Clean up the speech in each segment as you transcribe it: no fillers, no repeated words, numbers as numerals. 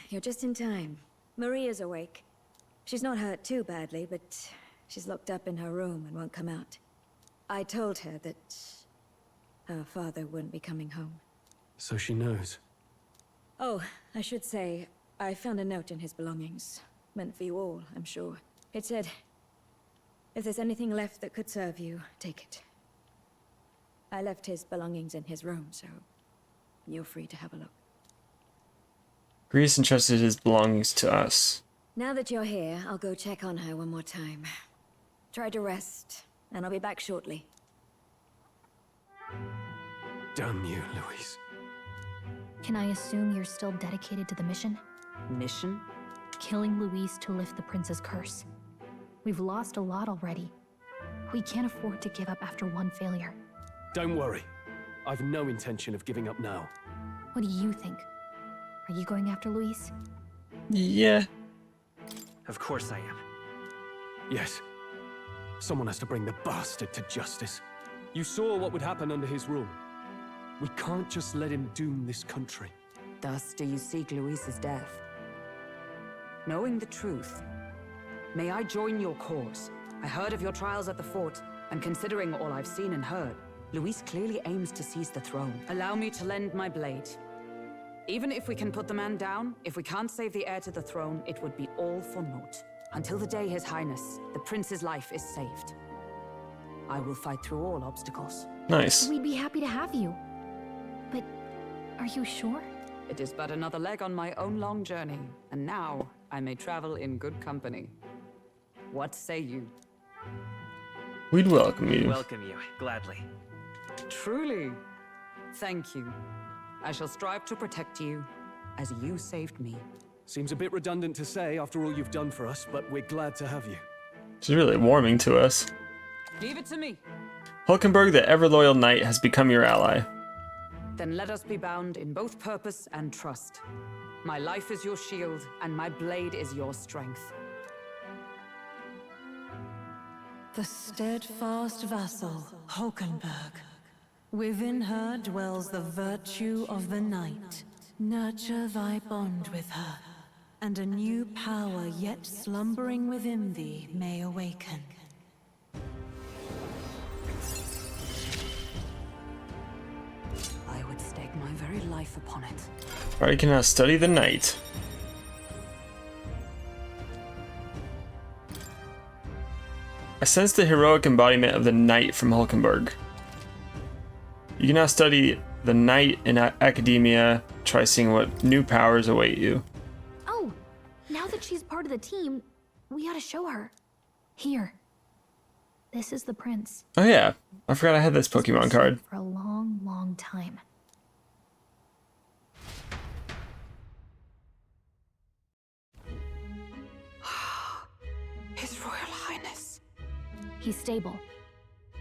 you're just in time. Maria's awake. She's not hurt too badly, but she's locked up in her room and won't come out. I told her that her father wouldn't be coming home. So she knows. Oh, I should say, I found a note in his belongings. Meant for you all, I'm sure. It said, if there's anything left that could serve you, take it. I left his belongings in his room, so you're free to have a look. Grease entrusted his belongings to us. Now that you're here, I'll go check on her one more time. Try to rest, and I'll be back shortly. Damn you, Louise. Can I assume you're still dedicated to the mission? Mission? Killing Louise to lift the prince's curse. We've lost a lot already. We can't afford to give up after one failure. Don't worry. I've no intention of giving up now. What do you think? Are you going after Louise? Yeah. Of course I am. Yes. Someone has to bring the bastard to justice. You saw what would happen under his rule. We can't just let him doom this country. Thus do you seek Louise's death. Knowing the truth, may I join your cause? I heard of your trials at the fort, and considering all I've seen and heard, Louise clearly aims to seize the throne. Allow me to lend my blade. Even if we can put the man down, if we can't save the heir to the throne, it would be all for naught. Until the day His Highness, the prince's life is saved. I will fight through all obstacles. Nice. We'd be happy to have you. But are you sure? It is but another leg on my own long journey, and now I may travel in good company. What say you? We'd welcome you. Welcome you, gladly. Truly. Thank you. I shall strive to protect you, as you saved me. Seems a bit redundant to say after all you've done for us, but we're glad to have you. She's really warming to us. Leave it to me. Hulkenberg, the ever-loyal knight, has become your ally. Then let us be bound in both purpose and trust. My life is your shield, and my blade is your strength. The steadfast vassal, Hulkenberg. Within her dwells the virtue of the knight. Nurture thy bond with her, and a new power yet slumbering within thee may awaken. I would stake my very life upon it. Alright, you can now study the knight. I sense the heroic embodiment of the knight from Hulkenberg. You can now study the knight in Akademeia. Try seeing what new powers await you. Oh, now that she's part of the team, we ought to show her. Here. This is the prince. Oh yeah, I forgot I had this Pokemon card. For a long, long time. His Royal Highness. He's stable.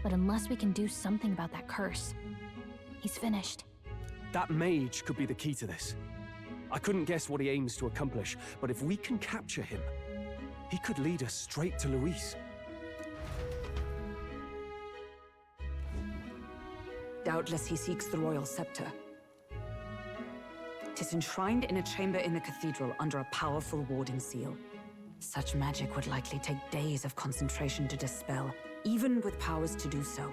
But unless we can do something about that curse, he's finished. That mage could be the key to this. I couldn't guess what he aims to accomplish, but if we can capture him, he could lead us straight to Louise. Doubtless he seeks the royal scepter. 'Tis enshrined in a chamber in the cathedral under a powerful warding seal. Such magic would likely take days of concentration to dispel, even with powers to do so.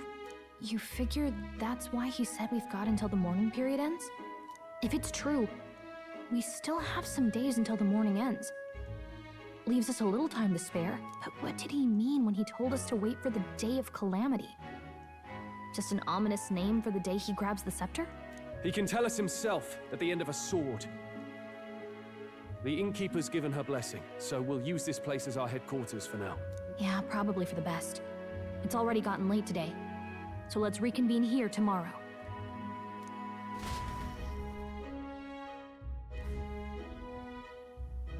You figure that's why he said we've got until the mourning period ends? If it's true, we still have some days until the mourning ends. Leaves us a little time to spare, but what did he mean when he told us to wait for the day of calamity? Just an ominous name for the day he grabs the scepter? He can tell us himself at the end of a sword. The innkeeper's given her blessing, so we'll use this place as our headquarters for now. Yeah, probably for the best. It's already gotten late today, so let's reconvene here tomorrow.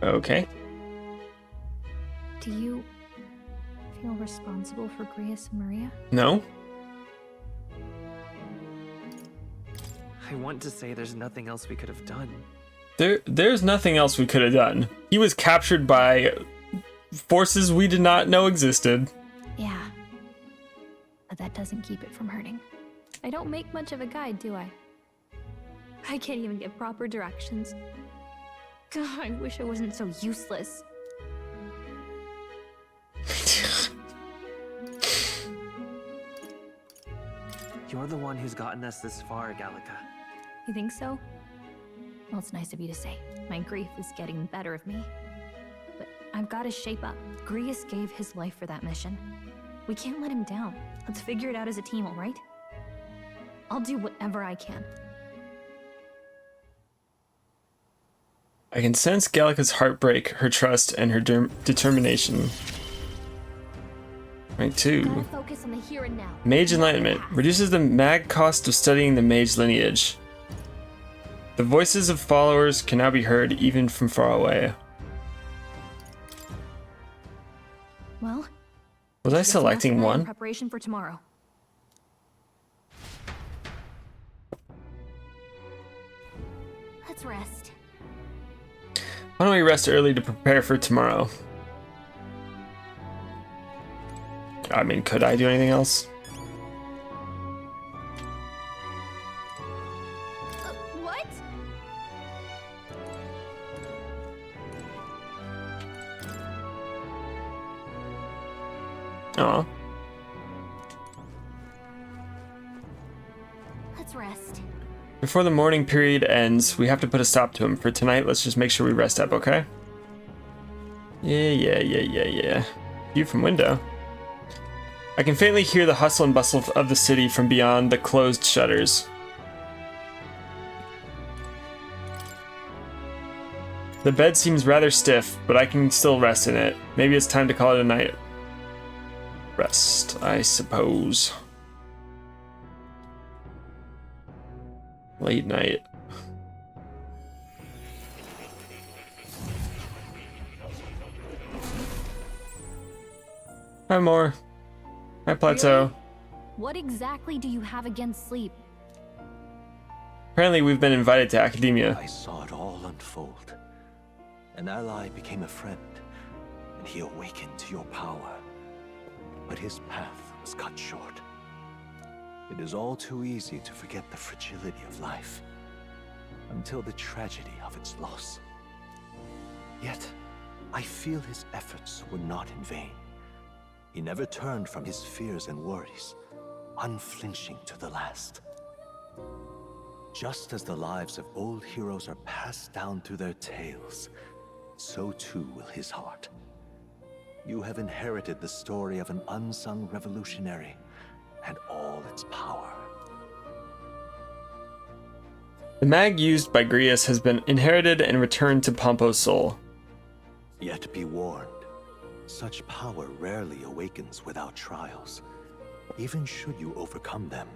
Okay. Do you feel responsible for Grius and Maria? No? I want to say there's nothing else we could have done. There's nothing else we could have done. He was captured by forces we did not know existed. Yeah. But that doesn't keep it from hurting. I don't make much of a guide, do I? I can't even give proper directions. God, I wish I wasn't so useless. You're the one who's gotten us this far, Gallica. You think so? Well, it's nice of you to say. My grief is getting the better of me. But I've got to shape up. Grius gave his life for that mission. We can't let him down. Let's figure it out as a team, all right? I'll do whatever I can. I can sense Gallica's heartbreak, her trust, and her determination. Rank 2. Gotta focus on the here and now. Mage Enlightenment. Reduces the mag cost of studying the mage lineage. The voices of followers can now be heard even from far away. Well, Was I selecting one? Preparation for tomorrow. Let's rest. Why don't we rest early to prepare for tomorrow? I mean, could I do anything else? What? Aw. Let's rest. Before the morning period ends, we have to put a stop to him. For tonight, let's just make sure we rest up, okay? Yeah. View from window. I can faintly hear the hustle and bustle of the city from beyond the closed shutters. The bed seems rather stiff, but I can still rest in it. Maybe it's time to call it a night. Rest, I suppose. Late night. Hi, More. Hi, Plateau. Really? What exactly do you have against sleep? Apparently, we've been invited to Akademeia. I saw it all unfold. An ally became a friend, and he awakened to your power. But his path was cut short. It is all too easy to forget the fragility of life, until the tragedy of its loss. Yet, I feel his efforts were not in vain. He never turned from his fears and worries, unflinching to the last. Just as the lives of old heroes are passed down through their tales, so too will his heart. You have inherited the story of an unsung revolutionary and all its power. The mag used by Grius has been inherited and returned to Pompo's soul. Yet be warned, such power rarely awakens without trials. Even should you overcome them,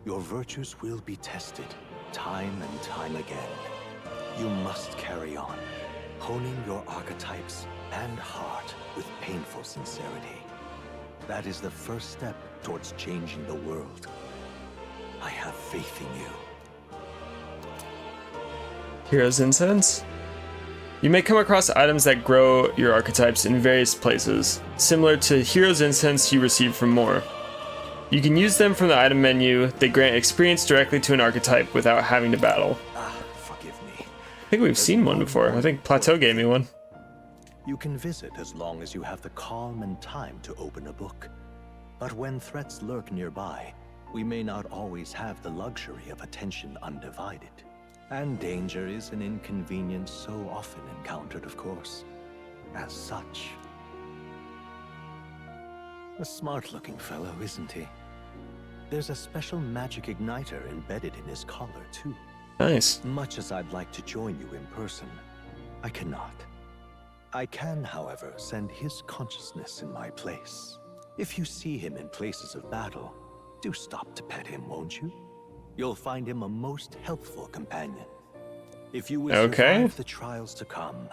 your virtues will be tested time and time again. You must carry on, honing your archetypes and heart with painful sincerity. That is the first step towards changing the world. I have faith in you. Hero's Incense? You may come across items that grow your archetypes in various places, similar to Hero's Incense you receive from More. You can use them from the item menu. They grant experience directly to an archetype without having to battle. Forgive me. I think we've seen one before. I think Plateau gave me one. You can visit as long as you have the calm and time to open a book. But when threats lurk nearby, we may not always have the luxury of attention undivided. And danger is an inconvenience so often encountered, of course. As such. A smart-looking fellow, isn't he? There's a special magic igniter embedded in his collar, too. Nice. Much as I'd like to join you in person, I cannot. I can, however, send his consciousness in my place. If you see him in places of battle, do stop to pet him, won't you? You'll find him a most helpful companion. If you will survive the trials to come,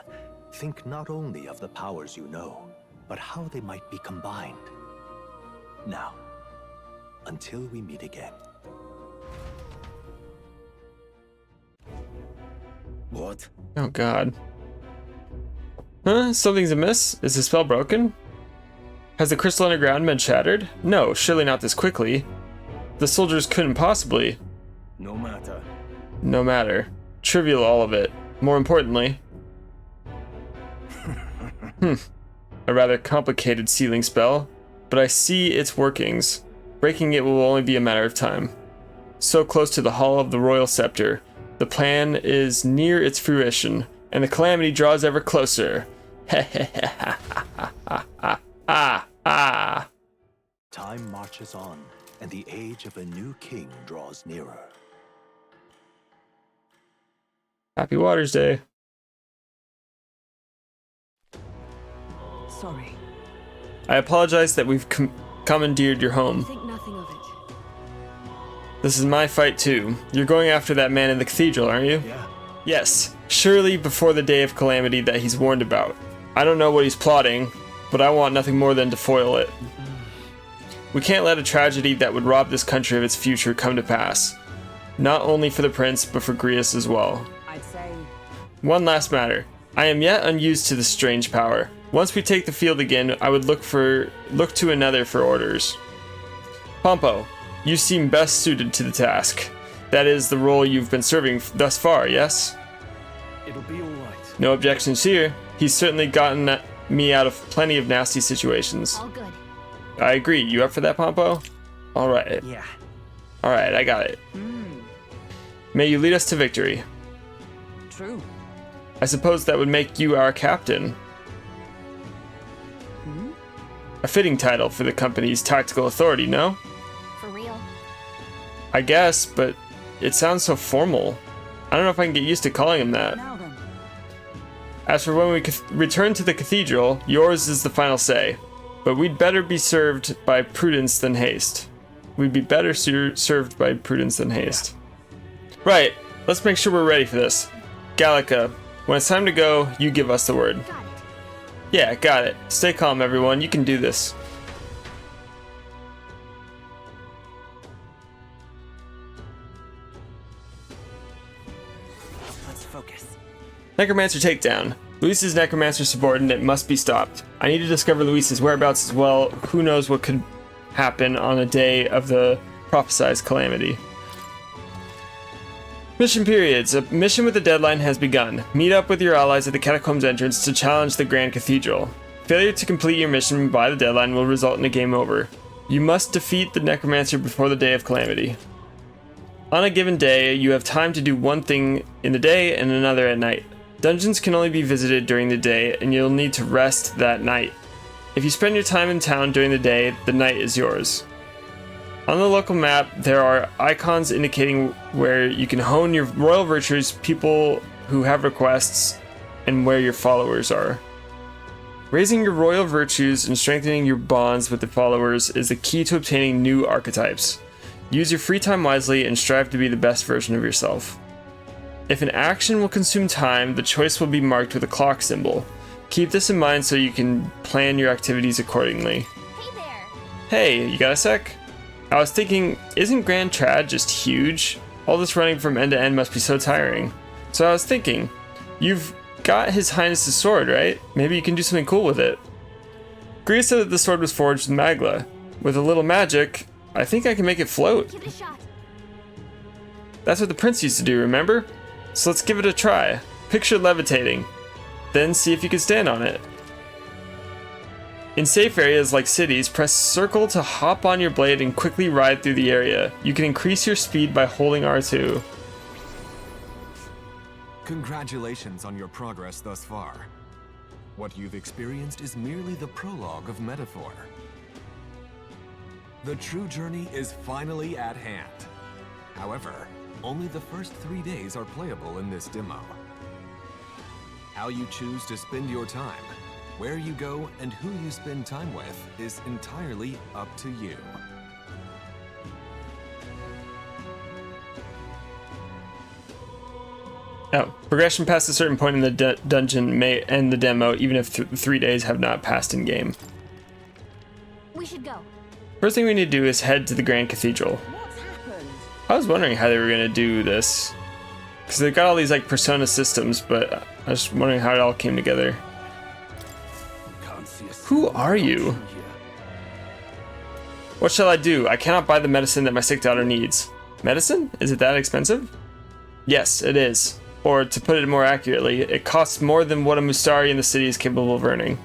think not only of the powers you know, but how they might be combined. Now, until we meet again. What? Oh god. Huh? Something's amiss? Is the spell broken? Has the crystal underground been shattered? No, surely not this quickly. The soldiers couldn't possibly. No matter. No matter. Trivial, all of it. More importantly, A rather complicated sealing spell, but I see its workings. Breaking it will only be a matter of time. So close to the Hall of the Royal Scepter, the plan is near its fruition, and the calamity draws ever closer. Time marches on, and the age of a new king draws nearer. Happy Waters Day. Sorry. I apologize that we've commandeered your home. Think nothing of it. This is my fight too. You're going after that man in the cathedral, aren't you? Yeah. Yes, surely before the day of calamity that he's warned about. I don't know what he's plotting, but I want nothing more than to foil it. We can't let a tragedy that would rob this country of its future come to pass. Not only for the prince, but for Grius as well. I'd say... One last matter. I am yet unused to this strange power. Once we take the field again, I would look to another for orders. Pompo, you seem best suited to the task. That is the role you've been serving thus far, yes? It'll be all right. No objections here. He's certainly gotten me out of plenty of nasty situations. All good. I agree. You up for that, Pompo? Alright. Yeah. Alright, I got it. May you lead us to victory. True. I suppose that would make you our captain. A fitting title for the company's tactical authority, no? For real. I guess, but it sounds so formal. I don't know if I can get used to calling him that. Now then. As for when we return to the cathedral, yours is the final say. But we'd better be served by prudence than haste. We'd be better served by prudence than haste. Right, let's make sure we're ready for this. Gallica, when it's time to go, you give us the word. Got it. Yeah, got it. Stay calm, everyone. You can do this. Let's focus. Necromancer takedown. Luis's Necromancer subordinate must be stopped. I need to discover Luis's whereabouts as well. Who knows what could happen on a day of the prophesized calamity. Mission periods. A mission with a deadline has begun. Meet up with your allies at the catacombs entrance to challenge the Grand Cathedral. Failure to complete your mission by the deadline will result in a game over. You must defeat the Necromancer before the day of calamity. On a given day, you have time to do one thing in the day and another at night. Dungeons can only be visited during the day, and you'll need to rest that night. If you spend your time in town during the day, the night is yours. On the local map, there are icons indicating where you can hone your royal virtues, people who have requests, and where your followers are. Raising your royal virtues and strengthening your bonds with the followers is the key to obtaining new archetypes. Use your free time wisely and strive to be the best version of yourself. If an action will consume time, the choice will be marked with a clock symbol. Keep this in mind so you can plan your activities accordingly. Hey there. Hey, you got a sec? I was thinking, isn't Grand Trad just huge? All this running from end to end must be so tiring. So I was thinking, you've got His Highness's sword, right? Maybe you can do something cool with it. Grius said that the sword was forged with Magla. With a little magic, I think I can make it float. Give it a shot. That's what the prince used to do, remember? So let's give it a try. Picture levitating. Then see if you can stand on it. In safe areas like cities, press circle to hop on your blade and quickly ride through the area. You can increase your speed by holding R2. Congratulations on your progress thus far. What you've experienced is merely the prologue of Metaphor. The true journey is finally at hand. However, only the first 3 days are playable in this demo. How you choose to spend your time, where you go, and who you spend time with is entirely up to you. Now, progression past a certain point in the dungeon may end the demo even if 3 days have not passed in game. We should go. First thing we need to do is head to the Grand Cathedral. What's happened? I was wondering how they were going to do this. Because they've got all these like persona systems, but I was wondering how it all came together. Who are you? What shall I do? I cannot buy the medicine that my sick daughter needs. Medicine? Is it that expensive? Yes, it is. Or, to put it more accurately, it costs more than what a Mustari in the city is capable of earning.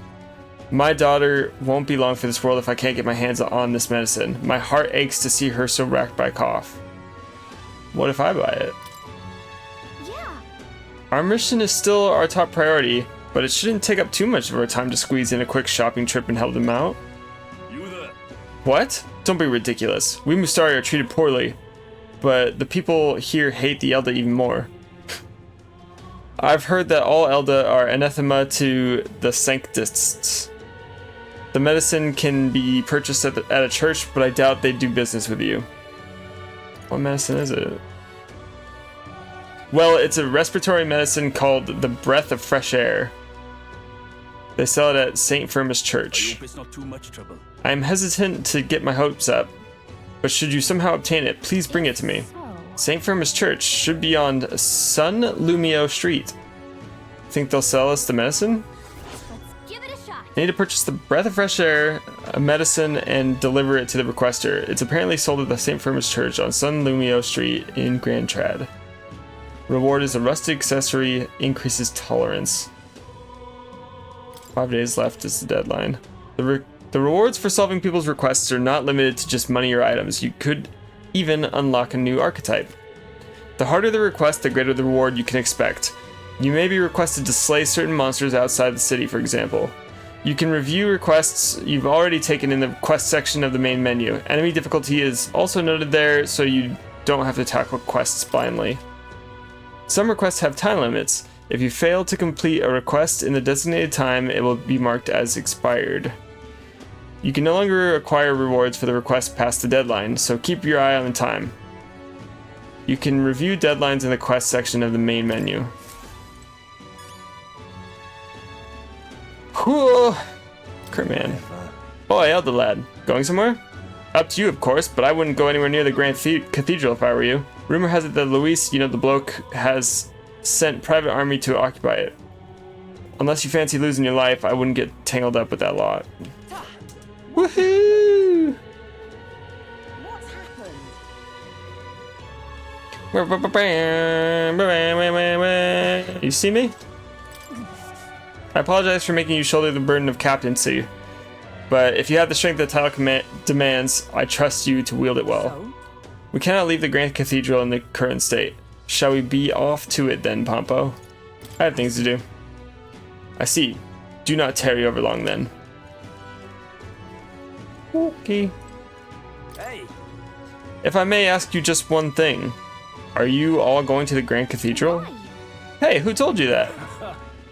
My daughter won't be long for this world if I can't get my hands on this medicine. My heart aches to see her so racked by cough. What if I buy it? Yeah. Our mission is still our top priority, but it shouldn't take up too much of our time to squeeze in a quick shopping trip and help them out. You there? What? Don't be ridiculous. We Mustari are treated poorly, but the people here hate the Elda even more. I've heard that all Elda are anathema to the Sanctists. The medicine can be purchased at a church, but I doubt they'd do business with you. What medicine is it? Well, it's a respiratory medicine called the Breath of Fresh Air. They sell it at St. Firmus I Church. hope it's not too much trouble. I am hesitant to get my hopes up, but should you somehow obtain it, please bring it to me. St. Firmus Church should be on Sun Lumio Street. Think they'll sell us the medicine? Let's give it a shot. I need to purchase the Breath of Fresh Air, a medicine, and deliver it to the requester. It's apparently sold at the St. Firmus Church on Sun Lumio Street in Grand Trad. Reward is a rusted accessory, increases tolerance. 5 days left is the deadline. The rewards for solving people's requests are not limited to just money or items. You could even unlock a new archetype. The harder the request, the greater the reward you can expect. You may be requested to slay certain monsters outside the city, for example. You can review requests you've already taken in the quest section of the main menu. Enemy difficulty is also noted there, so you don't have to tackle quests blindly. Some requests have time limits. If you fail to complete a request in the designated time, it will be marked as expired. You can no longer acquire rewards for the request past the deadline, so keep your eye on the time. You can review deadlines in the quest section of the main menu. Whew. Kurtman. Boy, Elder lad. Going somewhere? Up to you, of course, but I wouldn't go anywhere near the Grand Cathedral if I were you. Rumor has it that Luis, you know the bloke, has sent private army to occupy it. Unless you fancy losing your life, I wouldn't get tangled up with that lot. Woohoo! What's happened? You see me? I apologize for making you shoulder the burden of captaincy, but if you have the strength the title demands, I trust you to wield it well. So? We cannot leave the Grand Cathedral in the current state. Shall we be off to it then, Pompo? I have things to do. I see. Do not tarry over long then. Okay. Hey, If I may ask you just one thing, are you all going to the Grand Cathedral? Hey, who told you that?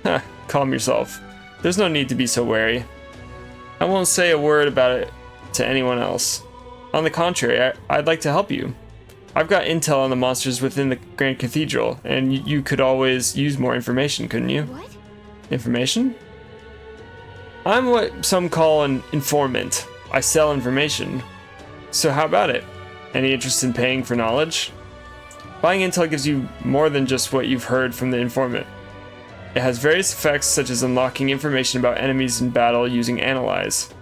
Huh, calm yourself. There's no need to be so wary. I won't say a word about it to anyone else. On the contrary, I'd like to help you. I've got intel on the monsters within the Grand Cathedral, and you could always use more information, couldn't you? What? Information? I'm what some call an informant. I sell information. So how about it? Any interest in paying for knowledge? Buying intel gives you more than just what you've heard from the informant. It has various effects such as unlocking information about enemies in battle using Analyze.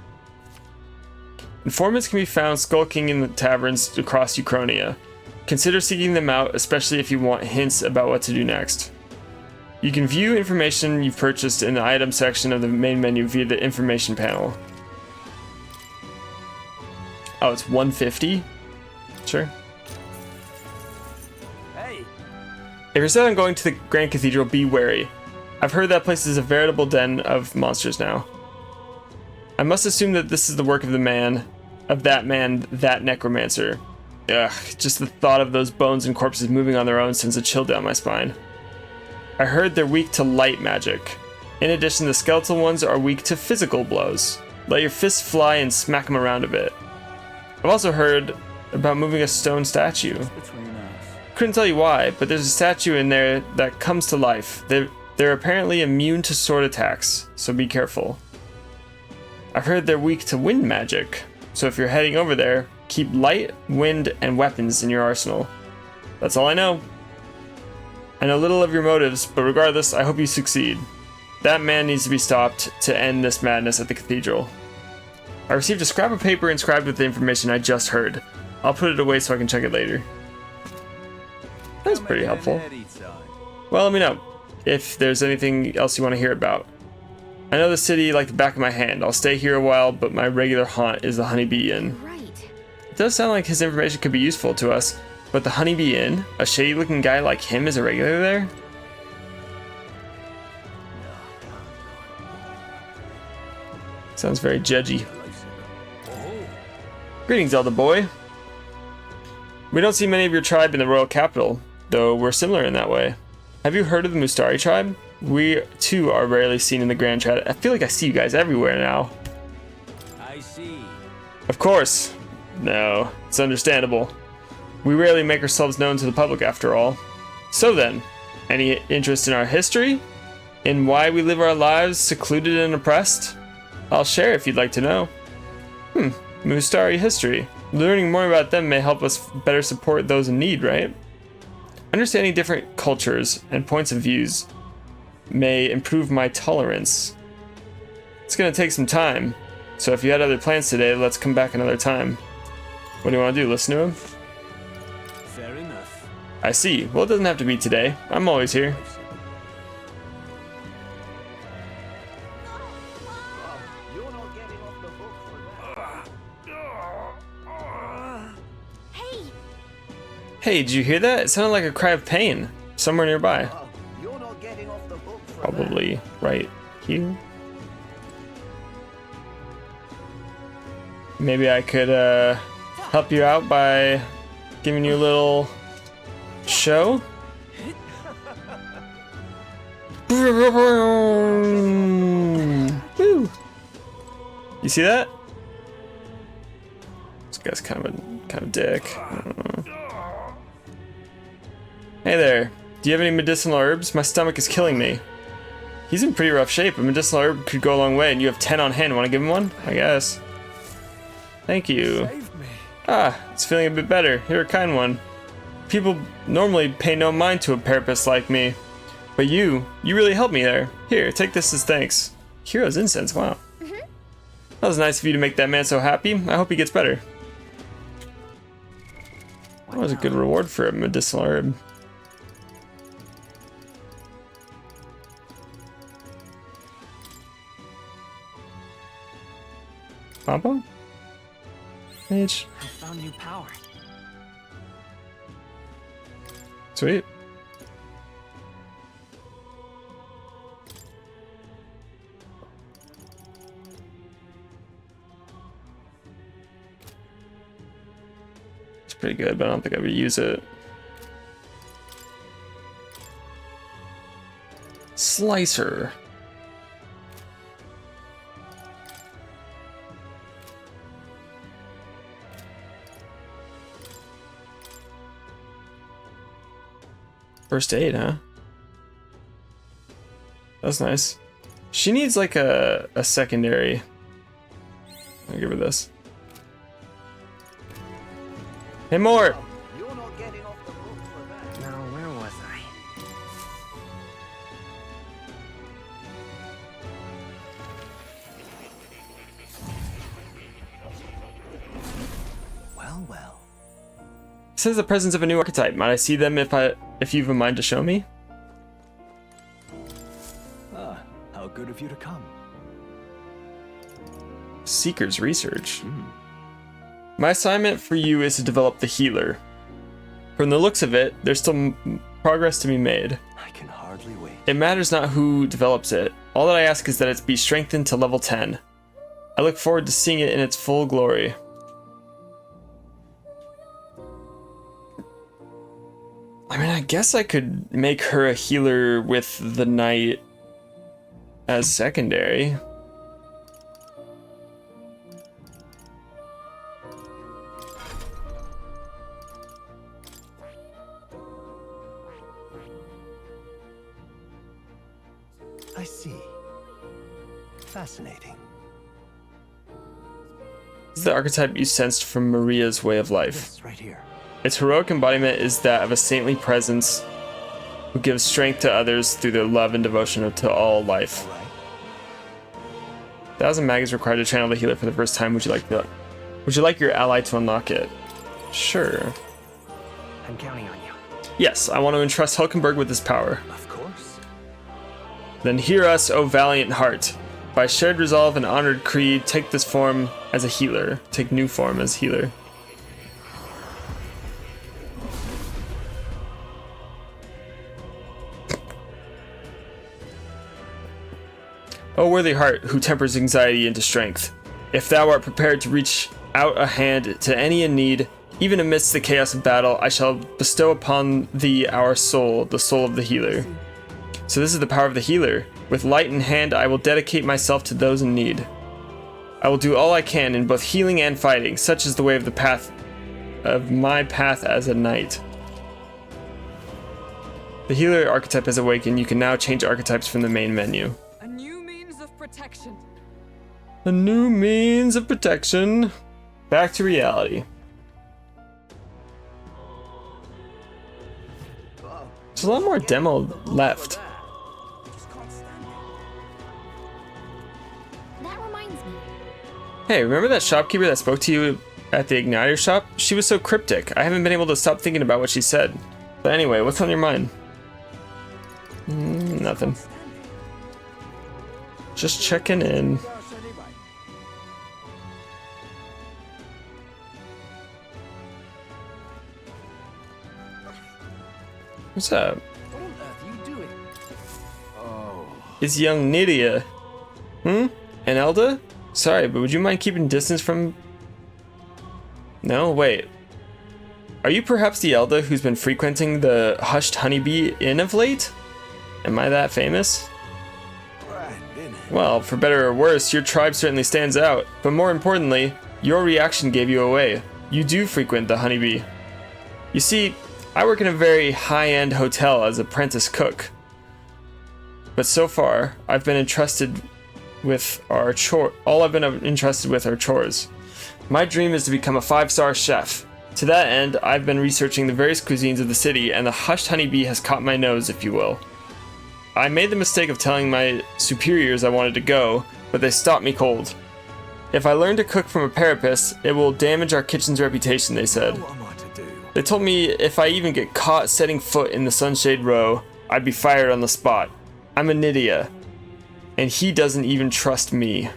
Informants can be found skulking in the taverns across Uchronia. Consider seeking them out, especially if you want hints about what to do next. You can view information you've purchased in the item section of the main menu via the information panel. Oh, it's 150? Sure. hey, If you're set on going to the Grand Cathedral, be wary. I've heard that place is a veritable den of monsters now. I must assume that this is the work of that Necromancer. Ugh, just the thought of those bones and corpses moving on their own sends a chill down my spine. I heard they're weak to light magic. In addition, the skeletal ones are weak to physical blows. Let your fists fly and smack them around a bit. I've also heard about moving a stone statue. between us. Couldn't tell you why, but there's a statue in there that comes to life. They're apparently immune to sword attacks, so be careful. I've heard they're weak to wind magic, so if you're heading over there, keep light, wind, and weapons in your arsenal. That's all I know. I know little of your motives, but regardless, I hope you succeed. That man needs to be stopped to end this madness at the cathedral. I received a scrap of paper inscribed with the information I just heard. I'll put it away so I can check it later. That's pretty helpful. Well, let me know if there's anything else you want to hear about. I know the city like the back of my hand. I'll stay here a while, but my regular haunt is the Honeybee Inn. Right. It does sound like his information could be useful to us, but the Honeybee Inn? A shady-looking guy like him is a regular there? Sounds very judgy. Greetings, Elder Boy. We don't see many of your tribe in the royal capital, though we're similar in that way. Have you heard of the Mustari tribe? We, too, are rarely seen in the Grand Chat. I feel like I see you guys everywhere now. I see. Of course. No, it's understandable. We rarely make ourselves known to the public, after all. So then, any interest in our history? In why we live our lives secluded and oppressed? I'll share if you'd like to know. Mustari history. Learning more about them may help us better support those in need, right? Understanding different cultures and points of views may improve my tolerance. It's gonna take some time, so if you had other plans today, let's come back another time. What do you want to do, listen to him? Fair enough. I see. Well, it doesn't have to be today. I'm always here. Hey, did you hear that? It sounded like a cry of pain. Somewhere nearby. Probably right here. Maybe I could help you out by giving you a little show. Woo! You see that? This guy's kind of dick. I don't know. Hey there. Do you have any medicinal herbs? My stomach is killing me. He's in pretty rough shape. A medicinal herb could go a long way, and you have 10 on hand. Want to give him one? I guess. Thank you. Ah, it's feeling a bit better. You're a kind one. People normally pay no mind to a parapist like me. But you really helped me there. Here, take this as thanks. Hero's incense, wow. That was nice of you to make that man so happy. I hope he gets better. That was a good reward for a medicinal herb. Papa? Mage. I found new power. Sweet. It's pretty good, but I don't think I would use it. Slicer. First aid, huh? That's nice. She needs like a secondary. I'll give her this. Hey, more! Now, where was I? Well, well. It says the presence of a new archetype. Might I see them if you've a mind to show me? Ah, how good of you to come. Seeker's research. My assignment for you is to develop the healer. From the looks of it, there's still progress to be made. I can hardly wait. It matters not who develops it. All that I ask is that it be strengthened to level 10. I look forward to seeing it in its full glory. I mean, I guess I could make her a healer with the knight as secondary. I see. Fascinating. This is the archetype you sensed from Maria's way of life. Yes, right here. Its heroic embodiment is that of a saintly presence who gives strength to others through their love and devotion to all life. All right. 1,000 mag is required to channel the healer for the first time. Would you like your ally to unlock it? Sure. I'm counting on you. Yes, I want to entrust Hulkenberg with this power. Of Then hear us, O valiant heart. By shared resolve and honored creed, take this form as a healer. Take new form as healer. O worthy heart, who tempers anxiety into strength, if thou art prepared to reach out a hand to any in need, even amidst the chaos of battle, I shall bestow upon thee our soul, the soul of the healer. So this is the power of the healer. With light in hand, I will dedicate myself to those in need. I will do all I can in both healing and fighting. Such is the way of the path of my path as a knight. The healer archetype has awakened. You can now change archetypes from the main menu. A new means of protection. A new means of protection. Back to reality. There's a lot more demo left. That reminds me. Hey, remember that shopkeeper that spoke to you at the Igniter shop? She was so cryptic. I haven't been able to stop thinking about what she said. But anyway, what's on your mind? Nothing. Just checking in. What's up? What on earth are you doing? Oh. It's young Nydia. And Elda? Sorry, but would you mind keeping distance from... No, wait. Are you perhaps the Elda who's been frequenting the hushed Honeybee Inn of late? Am I that famous? Well, for better or worse, your tribe certainly stands out. But more importantly, your reaction gave you away. You do frequent the Honeybee. You see, I work in a very high-end hotel as apprentice cook. But so far, I've been entrusted with our chores. My dream is to become a 5-star chef. To that end, I've been researching the various cuisines of the city, and the hushed Honeybee has caught my nose, if you will. I made the mistake of telling my superiors I wanted to go, but they stopped me cold. If I learn to cook from a parapet, it will damage our kitchen's reputation, they said. They told me if I even get caught setting foot in the Sunshade Row, I'd be fired on the spot. I'm a Nydia, and he doesn't even trust me.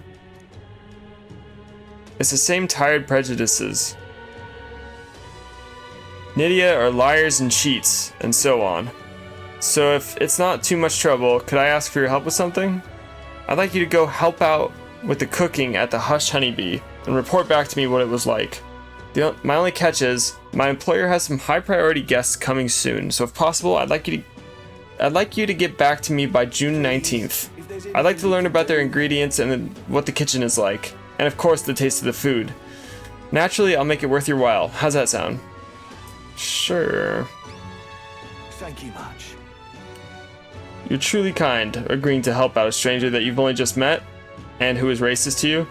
It's the same tired prejudices. Nydia are liars and cheats, and so on. So if it's not too much trouble, could I ask for your help with something? I'd like you to go help out with the cooking at the Hushed Honeybee and report back to me what it was like. My only catch is, my employer has some high priority guests coming soon, so if possible, I'd like you to get back to me by June 19th. I'd like to learn about their ingredients and what the kitchen is like, and of course the taste of the food. Naturally, I'll make it worth your while. How's that sound? Sure. Thank you much. You're truly kind, agreeing to help out a stranger that you've only just met, and who is racist to you.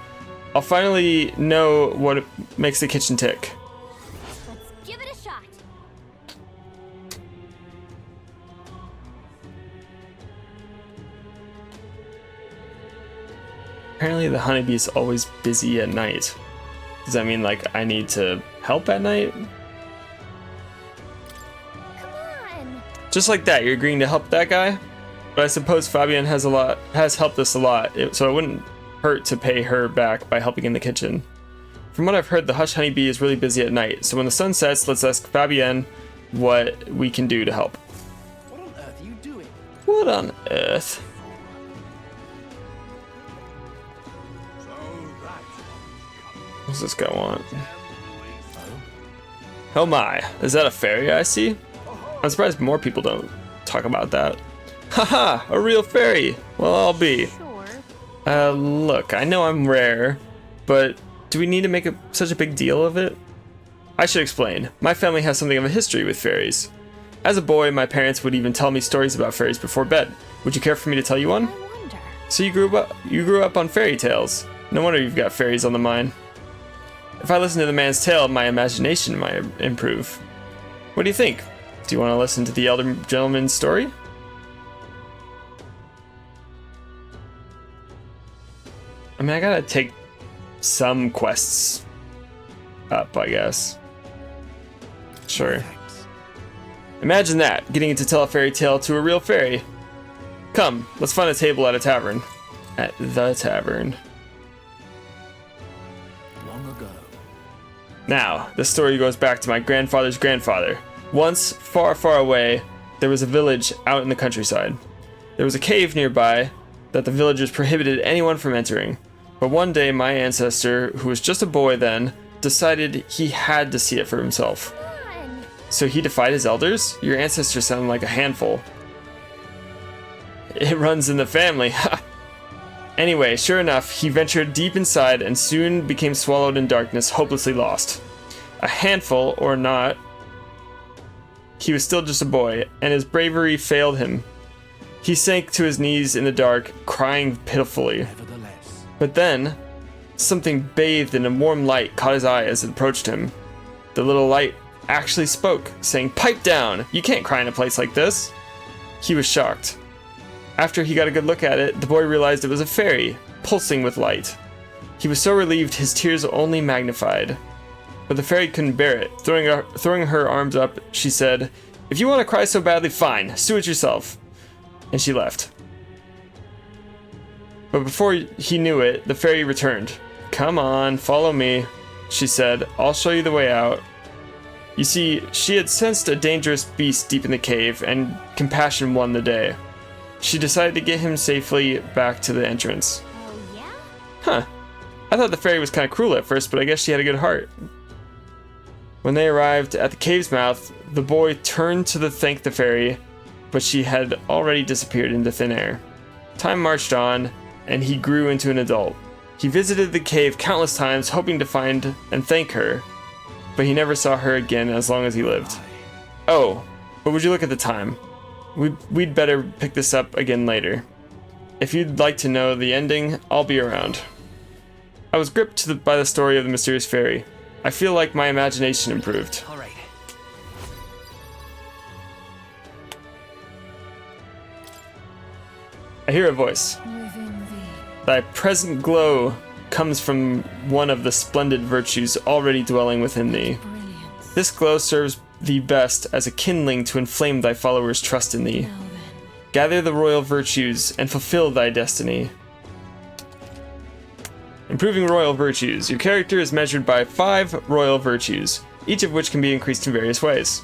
I'll finally know what makes the kitchen tick. Let's give it a shot. Apparently the Honeybee is always busy at night. Does that mean, like, I need to help at night? Come on. Just like that, you're agreeing to help that guy? But I suppose Fabienne has helped us a lot, so it wouldn't hurt to pay her back by helping in the kitchen. From what I've heard, the Hushed Honeybee is really busy at night, so when the sun sets, let's ask Fabienne what we can do to help. What on earth are you doing? What on earth? What's this guy want? Oh my, is that a fairy I see? I'm surprised more people don't talk about that. Haha, a real fairy! Well, I'll be. Sure. Look, I know I'm rare, but do we need to make such a big deal of it? I should explain. My family has something of a history with fairies. As a boy, my parents would even tell me stories about fairies before bed. Would you care for me to tell you one? I wonder. So you grew up on fairy tales. No wonder you've got fairies on the mind. If I listen to the man's tale, my imagination might improve. What do you think? Do you want to listen to the elder gentleman's story? I mean, I gotta take some quests up, I guess. Sure. Imagine that, getting to tell a fairy tale to a real fairy. Come, let's find a table at a tavern. At the tavern. Long ago. Now, the story goes back to my grandfather's grandfather. Once, far, far away, there was a village out in the countryside. There was a cave nearby that the villagers prohibited anyone from entering. But one day, my ancestor, who was just a boy then, decided he had to see it for himself. So he defied his elders? Your ancestors sound like a handful. It runs in the family. Anyway, sure enough, he ventured deep inside and soon became swallowed in darkness, hopelessly lost. A handful, or not, he was still just a boy, and his bravery failed him. He sank to his knees in the dark, crying pitifully. But then, something bathed in a warm light caught his eye as it approached him. The little light actually spoke, saying, "Pipe down! You can't cry in a place like this!" He was shocked. After he got a good look at it, the boy realized it was a fairy, pulsing with light. He was so relieved his tears only magnified. But the fairy couldn't bear it. Throwing her arms up, she said, "If you want to cry so badly, fine, do it yourself." And she left. But before he knew it, the fairy returned. "Come on, follow me," she said. "I'll show you the way out." You see, she had sensed a dangerous beast deep in the cave, and compassion won the day. She decided to get him safely back to the entrance. Oh, yeah? Huh. I thought the fairy was kind of cruel at first, but I guess she had a good heart. When they arrived at the cave's mouth, the boy turned to thank the fairy, but she had already disappeared into thin air. Time marched on, and he grew into an adult. He visited the cave countless times, hoping to find and thank her, but he never saw her again as long as he lived. Oh, but would you look at the time? We'd better pick this up again later. If you'd like to know the ending, I'll be around. I was gripped by the story of the mysterious fairy. I feel like my imagination improved. All right. I hear a voice. Thy present glow comes from one of the splendid virtues already dwelling within thee. This glow serves thee best as a kindling to inflame thy followers' trust in thee. Gather the royal virtues and fulfill thy destiny. Improving royal virtues. Your character is measured by 5 royal virtues, each of which can be increased in various ways.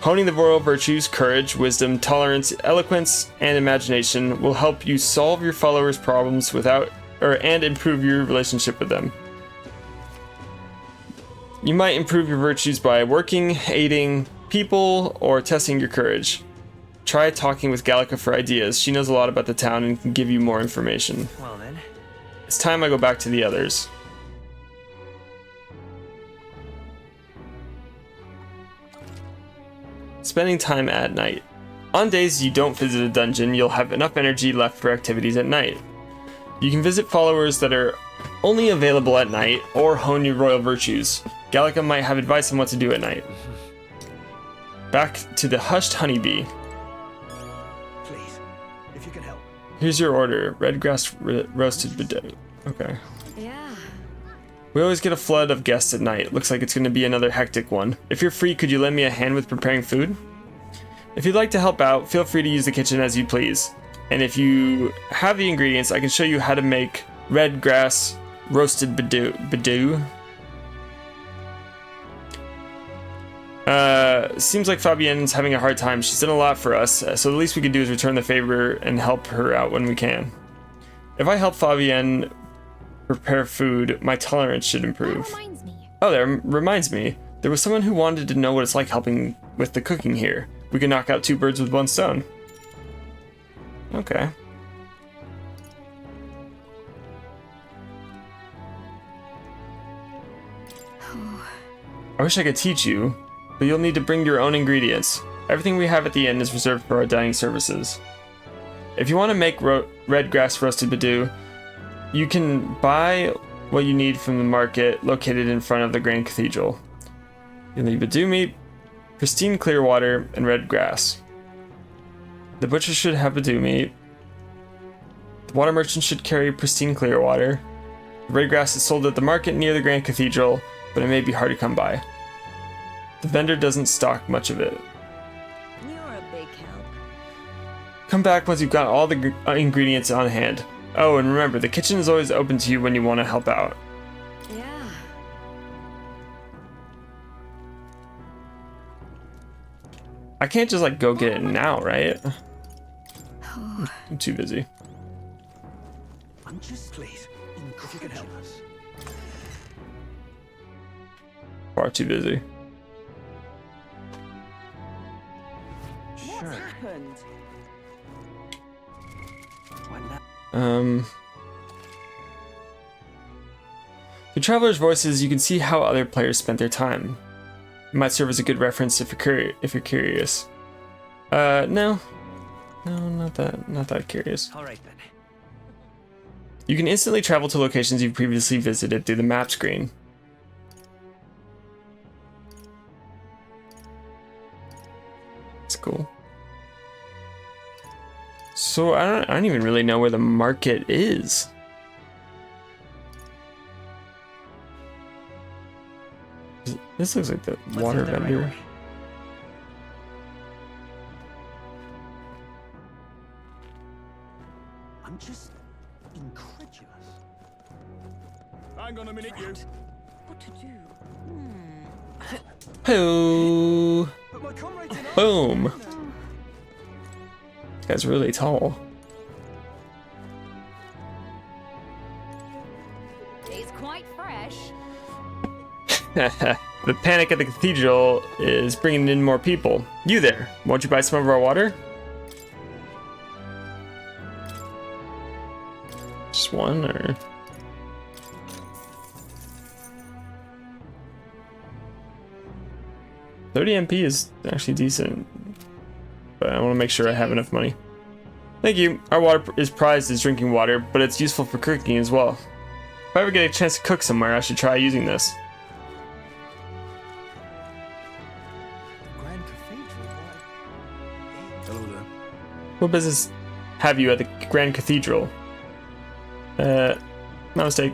Honing the royal virtues, courage, wisdom, tolerance, eloquence, and imagination will help you solve your followers' problems and improve your relationship with them. You might improve your virtues by working, aiding people, or testing your courage. Try talking with Gallica for ideas. She knows a lot about the town and can give you more information. Well then. It's time I go back to the others. Spending time at night. On days you don't visit a dungeon, you'll have enough energy left for activities at night. You can visit followers that are only available at night, or hone your royal virtues. Gallica might have advice on what to do at night. Back to the hushed Honeybee. Please, if you can help. Here's your order. Red grass roasted potato. Okay. Yeah. We always get a flood of guests at night. Looks like it's going to be another hectic one. If you're free, could you lend me a hand with preparing food? If you'd like to help out, feel free to use the kitchen as you please. And if you have the ingredients, I can show you how to make red grass roasted badoo. Seems like Fabienne's having a hard time. She's done a lot for us, so the least we could do is return the favor and help her out when we can. If I help Fabienne prepare food, my tolerance should improve. That reminds me. Oh, that reminds me. There was someone who wanted to know what it's like helping with the cooking here. We can knock out 2 birds with 1 stone. Okay. I wish I could teach you, but you'll need to bring your own ingredients. Everything we have at the inn is reserved for our dining services. If you want to make red grass roasted badoo, you can buy what you need from the market located in front of the Grand Cathedral. You'll need badoo meat, pristine clear water, and red grass. The butcher should have badoo meat. The water merchant should carry pristine clear water. The red grass is sold at the market near the Grand Cathedral, but it may be hard to come by. The vendor doesn't stock much of it. You're a big help. Come back once you've got all the ingredients on hand. Oh, and remember, the kitchen is always open to you when you want to help out. Yeah. I can't just like go get it now, right? I'm too busy. I'm just please, if you can help us. Far too busy. Sure. Through Traveler's Voices, you can see how other players spent their time. It might serve as a good reference if you're curious. No, not that curious. All right then. You can instantly travel to locations you've previously visited through the map screen. That's cool. So I don't even really know where the market is. This looks like the water vendor. Right, I'm just incredulous. Hang on a minute, you. What to do? Hello. But my comrades in Boom. This guy's really tall. It's quite fresh. The panic at the cathedral is bringing in more people. You there, won't you buy some of our water? Just one, or? $30 MP is actually decent, but I want to make sure I have enough money. Thank you. Our water is prized as drinking water, but it's useful for cooking as well. If I ever get a chance to cook somewhere, I should try using this. Grand Cathedral. Hello there. What business have you at the Grand Cathedral? My mistake.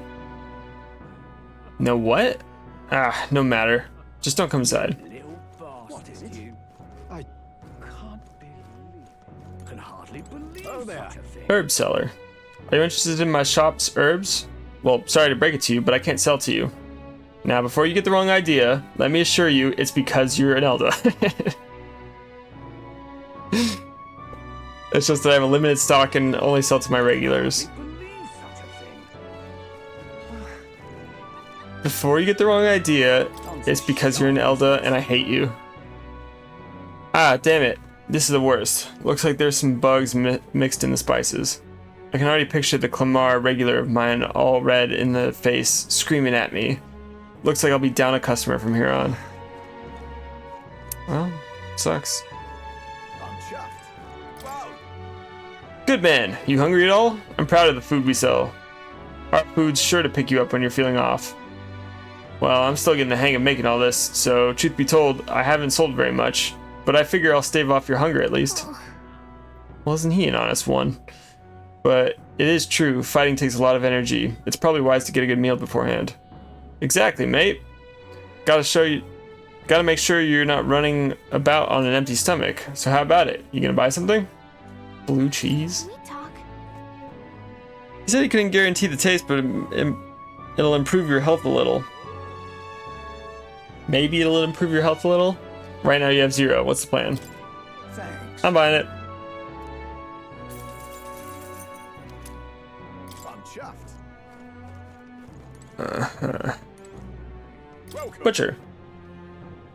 No what? Ah, no matter. Just don't come inside. Little bastard. What is it? I can't believe. Can hardly believe such a thing. Herb seller. Are you interested in my shop's herbs? Well, sorry to break it to you, but I can't sell to you. Now, before you get the wrong idea, let me assure you it's because you're an Elder. It's just that I have a limited stock and only sell to my regulars. Before you get the wrong idea, it's because you're an Elder and I hate you. Ah, damn it. This is the worst. Looks like there's some bugs mixed in the spices. I can already picture the Clamar regular of mine all red in the face, screaming at me. Looks like I'll be down a customer from here on. Well, sucks. I'm chuffed. Wow. Good man. You hungry at all? I'm proud of the food we sell. Our food's sure to pick you up when you're feeling off. Well, I'm still getting the hang of making all this, so truth be told, I haven't sold very much, but I figure I'll stave off your hunger at least. Well, isn't he an honest one? But it is true, fighting takes a lot of energy. It's probably wise to get a good meal beforehand. Exactly, mate. Gotta make sure you're not running about on an empty stomach. So how about it? You gonna buy something? Blue cheese? Can we talk? He said he couldn't guarantee the taste, but it'll improve your health a little. Maybe it'll improve your health a little? Right now you have 0. What's the plan? Thanks. I'm buying it. I'm chuffed. Butcher.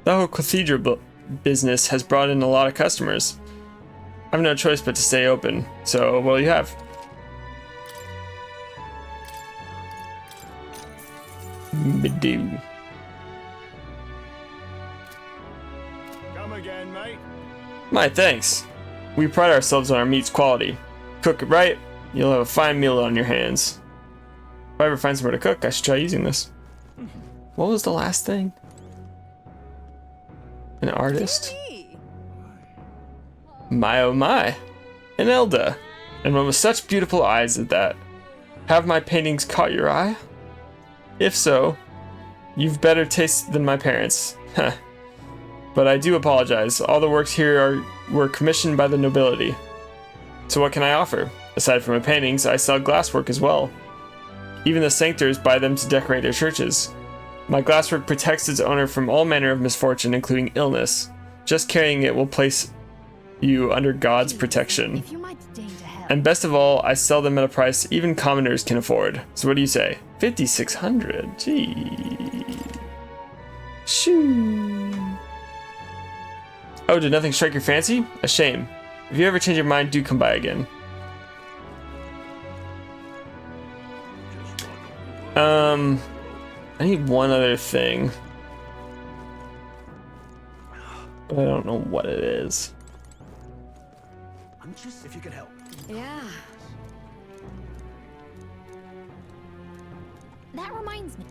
The whole cathedral business has brought in a lot of customers. I have no choice but to stay open, so what do you have? Badoo. Come again, mate. My thanks. We pride ourselves on our meat's quality. Cook it right, you'll have a fine meal on your hands. If I ever find somewhere to cook, I should try using this. What was the last thing? An artist? My oh my. An Elder. And one with such beautiful eyes at that. Have my paintings caught your eye? If so, you've better taste than my parents. Heh. But I do apologize. All the works here were commissioned by the nobility. So what can I offer? Aside from my paintings, I sell glasswork as well. Even the sanctors buy them to decorate their churches. My glasswork protects its owner from all manner of misfortune, including illness. Just carrying it will place you under God's protection. If you might deign to help. And best of all, I sell them at a price even commoners can afford. So what do you say? 5,600. Gee. Shoo. Oh, did nothing strike your fancy? A shame. If you ever change your mind, do come by again. I need one other thing. But I don't know what it is. I'm just if you could help. Yeah. That reminds me.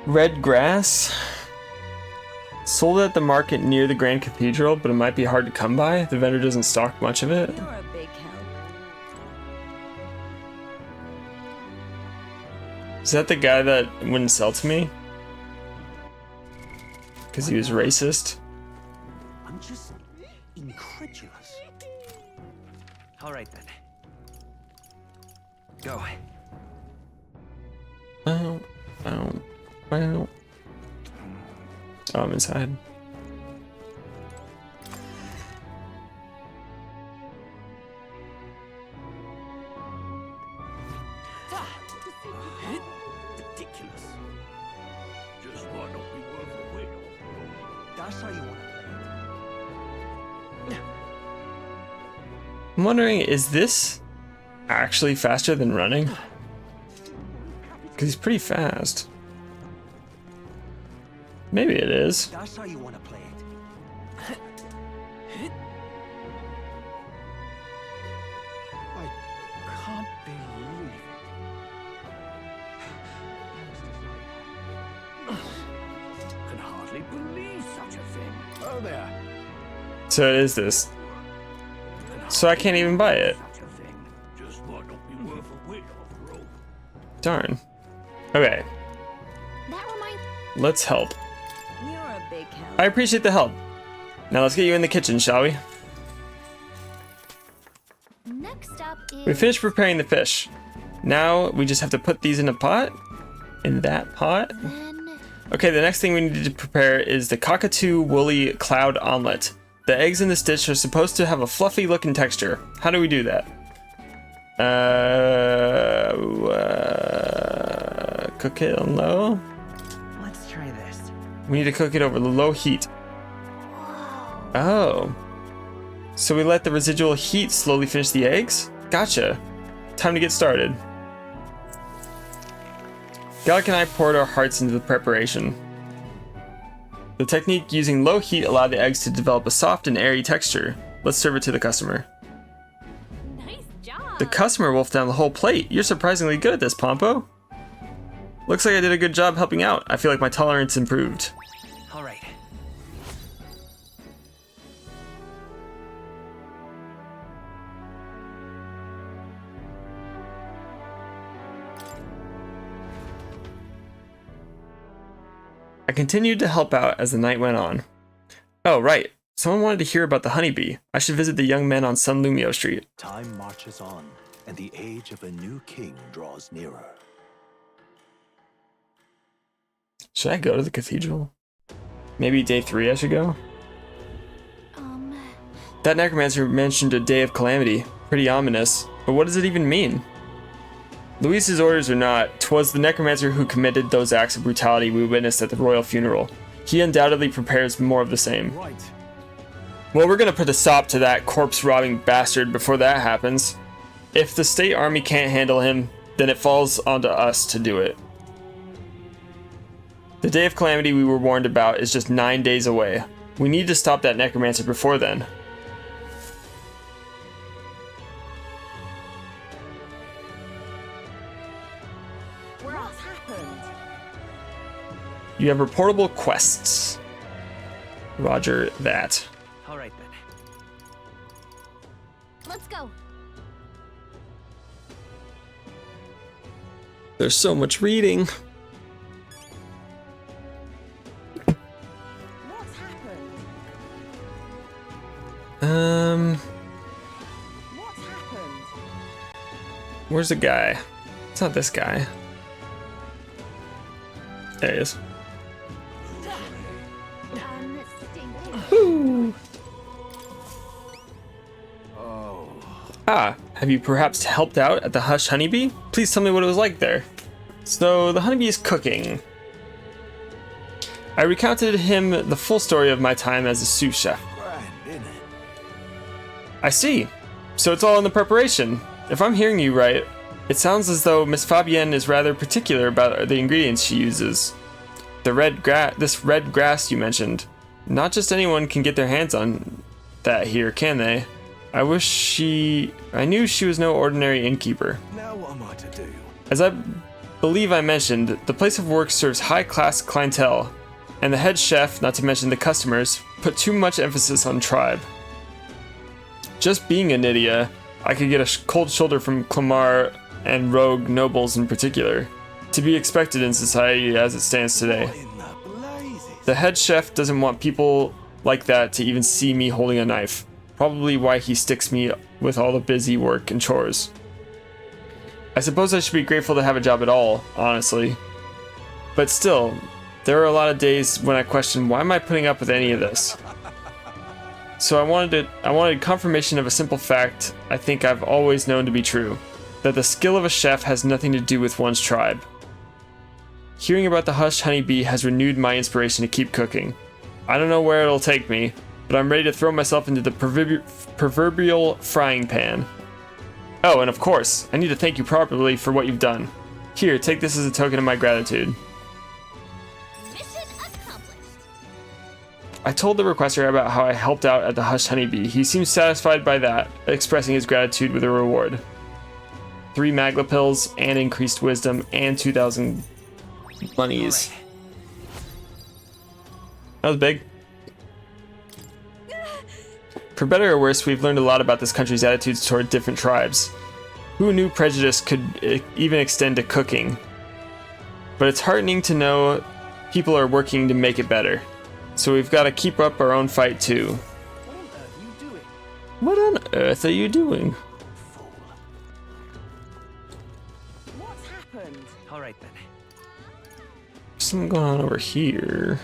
Red grass? Sold at the market near the Grand Cathedral, but it might be hard to come by. The vendor doesn't stock much of it. You're a big help. Is that the guy that wouldn't sell to me? Because he was racist? I'm just incredulous. All right then. Go. Oh, I'm inside. Ridiculous. Just might not be worth the wait. That's how you want to play it. I'm wondering, is this actually faster than running? Because he's pretty fast. Maybe it is. That's how you want to play it. I can't believe it. Can hardly believe such a thing. Oh there. So it is this. So I can't even buy it. Such a thing. Just might not be worth a wait after all. Darn. Okay, That reminds. let's help. You're a big help. I appreciate the help. Now let's get you in the kitchen, shall we? Next up is. We finished preparing the fish. Now we just have to put these in a pot. In that pot. Then. Okay, the next thing we need to prepare is the cockatoo woolly cloud omelet. The eggs in this dish are supposed to have a fluffy look and texture. How do we do that? Cook it on low. Let's try this. We need to cook it over low heat. Oh. So we let the residual heat slowly finish the eggs? Gotcha. Time to get started. Gallic and I poured our hearts into the preparation. The technique using low heat allowed the eggs to develop a soft and airy texture. Let's serve it to the customer. Nice job. The customer wolfed down the whole plate. You're surprisingly good at this, Pompo. Looks like I did a good job helping out. I feel like my tolerance improved. All right. I continued to help out as the night went on. Oh, right. Someone wanted to hear about the honeybee. I should visit the young men on San Lumio Street. Time marches on, and the age of a new king draws nearer. Should I go to the cathedral? Maybe day 3 I should go? That necromancer mentioned a day of calamity. Pretty ominous. But what does it even mean? Luis's orders or not, 'twas the necromancer who committed those acts of brutality we witnessed at the royal funeral. He undoubtedly prepares more of the same. Right. Well, we're gonna put a stop to that corpse-robbing bastard before that happens. If the state army can't handle him, then it falls onto us to do it. The day of calamity we were warned about is just 9 days away. We need to stop that necromancer before then. What's happened? You have reportable quests. Roger that. All right then. Let's go. There's so much reading. What's happened? Where's the guy? It's not this guy. There he is. Woo. Ah, have you perhaps helped out at the Hush Honeybee? Please tell me what it was like there. So, the honeybee is cooking. I recounted him the full story of my time as a sous chef. I see. So it's all in the preparation. If I'm hearing you right, it sounds as though Miss Fabienne is rather particular about the ingredients she uses. This red grass you mentioned. Not just anyone can get their hands on that here, can they? I knew she was no ordinary innkeeper. Now what am I to do? As I believe I mentioned, the place of work serves high-class clientele, and the head chef, not to mention the customers, put too much emphasis on tribe. Just being a Nydia, I could get a cold shoulder from Clamar and rogue nobles in particular, to be expected in society as it stands today. The head chef doesn't want people like that to even see me holding a knife, probably why he sticks me with all the busy work and chores. I suppose I should be grateful to have a job at all, honestly. But still, there are a lot of days when I question, why am I putting up with any of this? So I wanted confirmation of a simple fact I think I've always known to be true, that the skill of a chef has nothing to do with one's tribe. Hearing about the Hush Honeybee has renewed my inspiration to keep cooking. I don't know where it'll take me, but I'm ready to throw myself into the proverbial frying pan. Oh, and of course, I need to thank you properly for what you've done. Here, take this as a token of my gratitude. I told the requester about how I helped out at the Hush Honeybee. He seemed satisfied by that, expressing his gratitude with a reward. 3 magla pills, and increased wisdom, and 2,000 monies. That was big. For better or worse, we've learned a lot about this country's attitudes toward different tribes. Who knew prejudice could even extend to cooking? But it's heartening to know people are working to make it better. So we've got to keep up our own fight too. What on earth are you doing? What's happened? All right then. Something going on over here.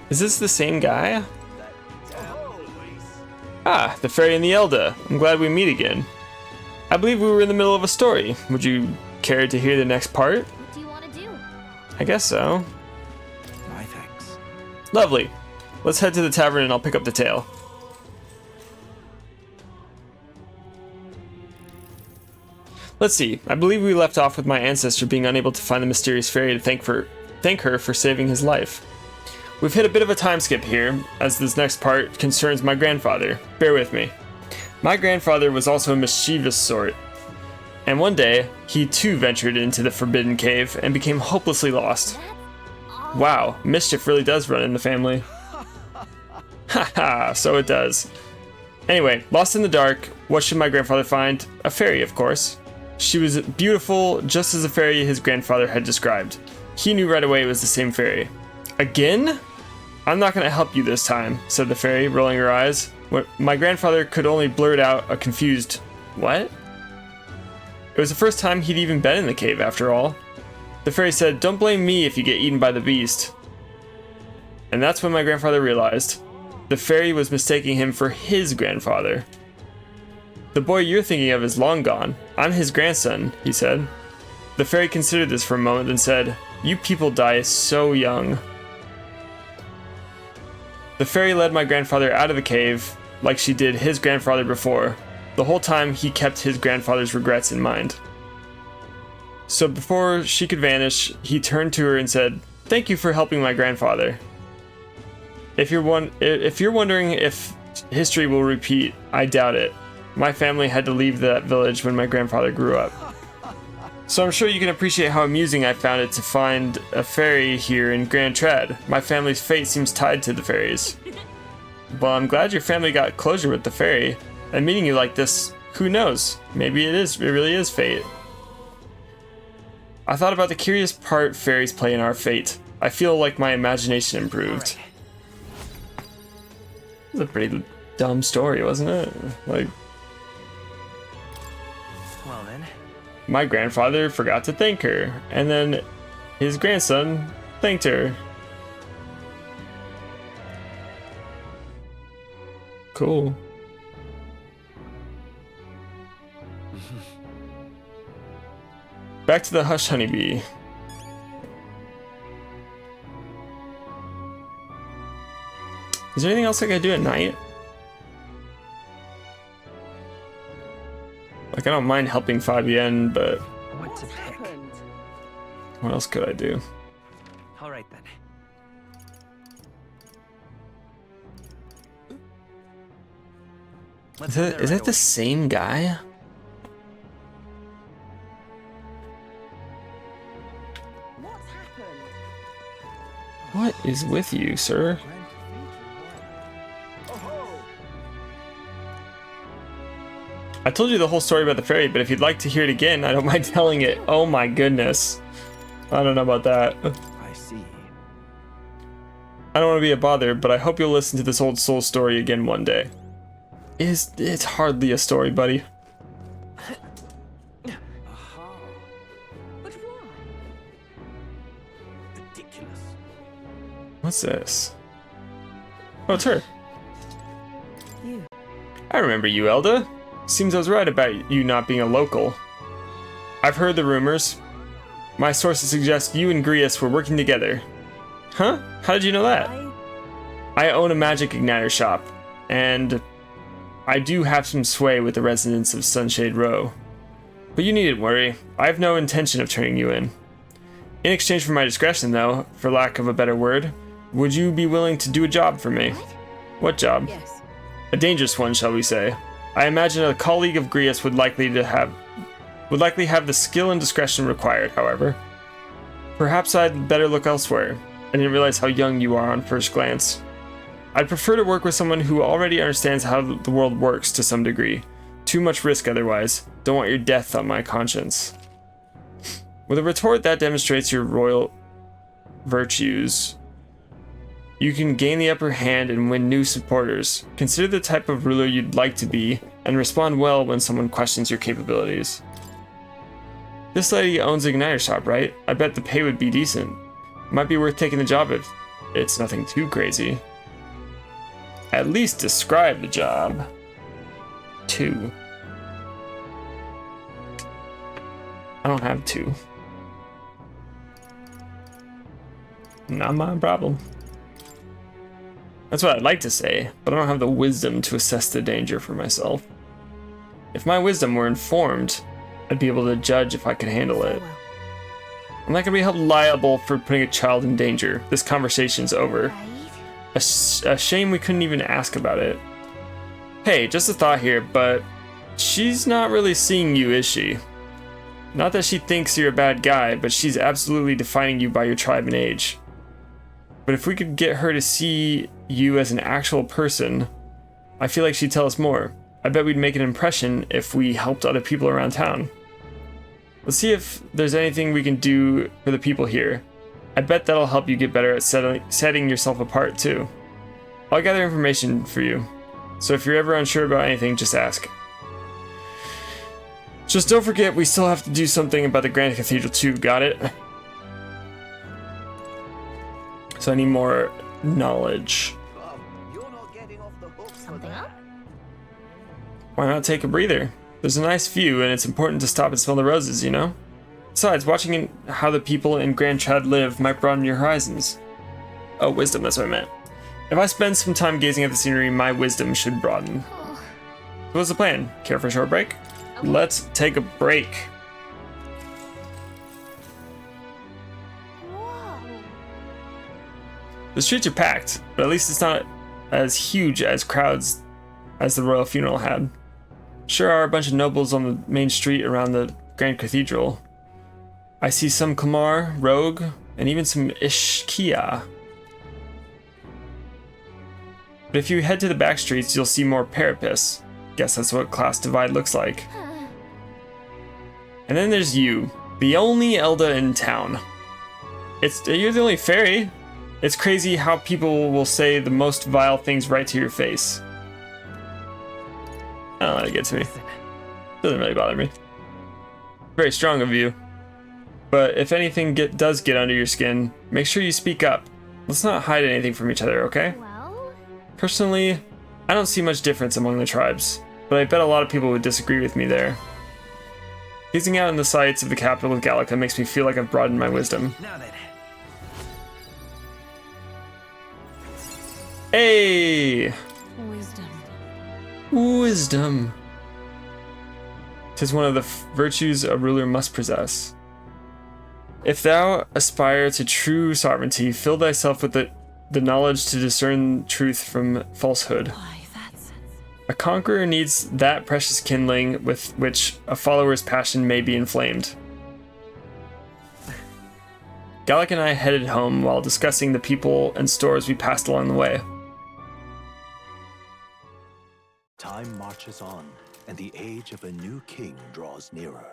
Is this the same guy? Ah, the Fairy and the Elder. I'm glad we meet again. I believe we were in the middle of a story. Would you care to hear the next part? What do you want to do? I guess so. My thanks. Lovely. Let's head to the tavern and I'll pick up the tale. Let's see. I believe we left off with my ancestor being unable to find the mysterious fairy to thank her for saving his life. We've hit a bit of a time skip here, as this next part concerns my grandfather. Bear with me. My grandfather was also a mischievous sort, and one day, he too ventured into the Forbidden Cave and became hopelessly lost. Wow, mischief really does run in the family. Haha, so it does. Anyway, lost in the dark, what should my grandfather find? A fairy, of course. She was beautiful, just as the fairy his grandfather had described. He knew right away it was the same fairy. Again? I'm not going to help you this time, said the fairy, rolling her eyes. My grandfather could only blurt out a confused, what? It was the first time he'd even been in the cave, after all. The fairy said, don't blame me if you get eaten by the beast. And that's when my grandfather realized. The fairy was mistaking him for his grandfather. The boy you're thinking of is long gone. I'm his grandson, he said. The fairy considered this for a moment, then said, you people die so young. The fairy led my grandfather out of the cave, like she did his grandfather before. The whole time he kept his grandfather's regrets in mind. So before she could vanish, he turned to her and said, thank you for helping my grandfather. If you're wondering if history will repeat, I doubt it. My family had to leave that village when my grandfather grew up. So I'm sure you can appreciate how amusing I found it to find a fairy here in Grand Trad. My family's fate seems tied to the fairies. Well, I'm glad your family got closure with the fairy. And meeting you like this, who knows? Maybe it really is fate. I thought about the curious part fairies play in our fate. I feel like my imagination improved. was a pretty dumb story, wasn't it? Like, Well then. my grandfather forgot to thank her, and then his grandson thanked her. Cool. Back to the Hush Honeybee. Is there anything else I gotta do at night? Like, I don't mind helping Fabienne, but What to pick? what else could I do? All right then. Is that the same guy? What is with you, sir? I told you the whole story about the fairy, but if you'd like to hear it again, I don't mind telling it. Oh my goodness. I don't know about that. I see. I don't want to be a bother, but I hope you'll listen to this old soul story again one day. It's hardly a story, buddy. But why? Ridiculous. What's this? Oh, it's her. You. I remember you, Elda. Seems I was right about you not being a local. I've heard the rumors. My sources suggest you and Grius were working together. Huh? How did you know that? I own a magic igniter shop, and I do have some sway with the residents of Sunshade Row. But you needn't worry. I have no intention of turning you in. In exchange for my discretion, though, for lack of a better word, would you be willing to do a job for me? What job? Yes. A dangerous one, shall we say. I imagine a colleague of Grius would likely have the skill and discretion required, however. Perhaps I'd better look elsewhere. I didn't realize how young you are on first glance. I'd prefer to work with someone who already understands how the world works to some degree. Too much risk otherwise. Don't want your death on my conscience. With a retort that demonstrates your royal virtues, you can gain the upper hand and win new supporters. Consider the type of ruler you'd like to be, and respond well when someone questions your capabilities. This lady owns an igniter shop, right? I bet the pay would be decent. Might be worth taking the job if it's nothing too crazy. At least describe the job. 2. I don't have 2. Not my problem. That's what I'd like to say, but I don't have the wisdom to assess the danger for myself. If my wisdom were informed, I'd be able to judge if I could handle it. I'm not gonna be held liable for putting a child in danger. This conversation's over. A shame we couldn't even ask about it. Hey, just a thought here, but she's not really seeing you, is she? Not that she thinks you're a bad guy, but she's absolutely defining you by your tribe and age. But if we could get her to see you as an actual person, I feel like she'd tell us more. I bet we'd make an impression if we helped other people around town. Let's see if there's anything we can do for the people here. I bet that'll help you get better at setting yourself apart too. I'll gather information for you, so if you're ever unsure about anything, just ask. Just don't forget, we still have to do something about the Grand Cathedral too, got it? So I need more knowledge. You're not getting off the hook for Something that. up? Why not take a breather? There's a nice view, and it's important to stop and smell the roses, you know? Besides, watching how the people in Grand Chad live might broaden your horizons. Oh, wisdom, that's what I meant. If I spend some time gazing at the scenery, my wisdom should broaden. So what's the plan? Care for a short break? Okay. Let's take a break. Whoa. The streets are packed, but at least it's not as huge as crowds as the royal funeral had. Sure are a bunch of nobles on the main street around the Grand Cathedral. I see some Kamar, Rogue, and even some Ishkia. But if you head to the back streets, you'll see more Parapis. Guess that's what class divide looks like. And then there's you, the only Elda in town. You're the only fairy. It's crazy how people will say the most vile things right to your face. I don't let it get to me. Doesn't really bother me. Very strong of you. But if anything does get under your skin, make sure you speak up. Let's not hide anything from each other, okay? Well, Personally, I don't see much difference among the tribes, but I bet a lot of people would disagree with me there. Gazing out on the sights of the capital of Gallica makes me feel like I've broadened my wisdom. Now then. Hey! Wisdom. Wisdom. 'Tis one of the virtues a ruler must possess. If thou aspire to true sovereignty, fill thyself with the knowledge to discern truth from falsehood. Why, that's... A conqueror needs that precious kindling with which a follower's passion may be inflamed. Gallic and I headed home while discussing the people and stores we passed along the way. Time marches on, and the age of a new king draws nearer.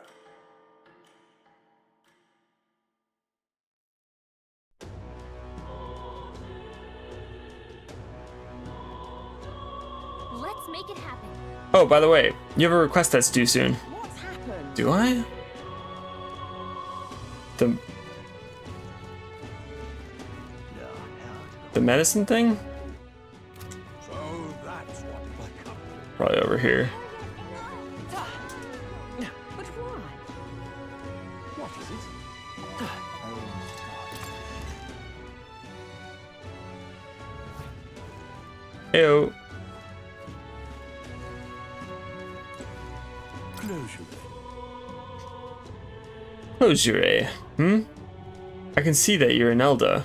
let's make it happen. Oh, by the way, you have a request that's due soon. What's happened? Do I? The medicine thing? So that's what it becomes. Probably over here. But why? What is it? Ew. Closure. I can see that you're an Elder.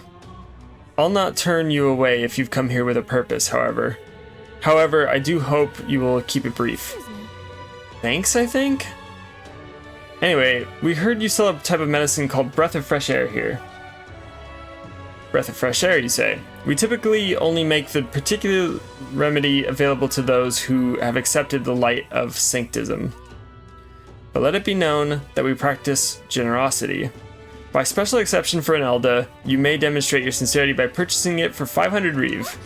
I'll not turn you away if you've come here with a purpose, however. However, I do hope you will keep it brief. Thanks, I think? Anyway, we heard you sell a type of medicine called Breath of Fresh Air here. Breath of fresh air, you say? We typically only make the particular remedy available to those who have accepted the light of sanctism. But let it be known that we practice generosity. By special exception for an Elda, you may demonstrate your sincerity by purchasing it for 500 Reeve.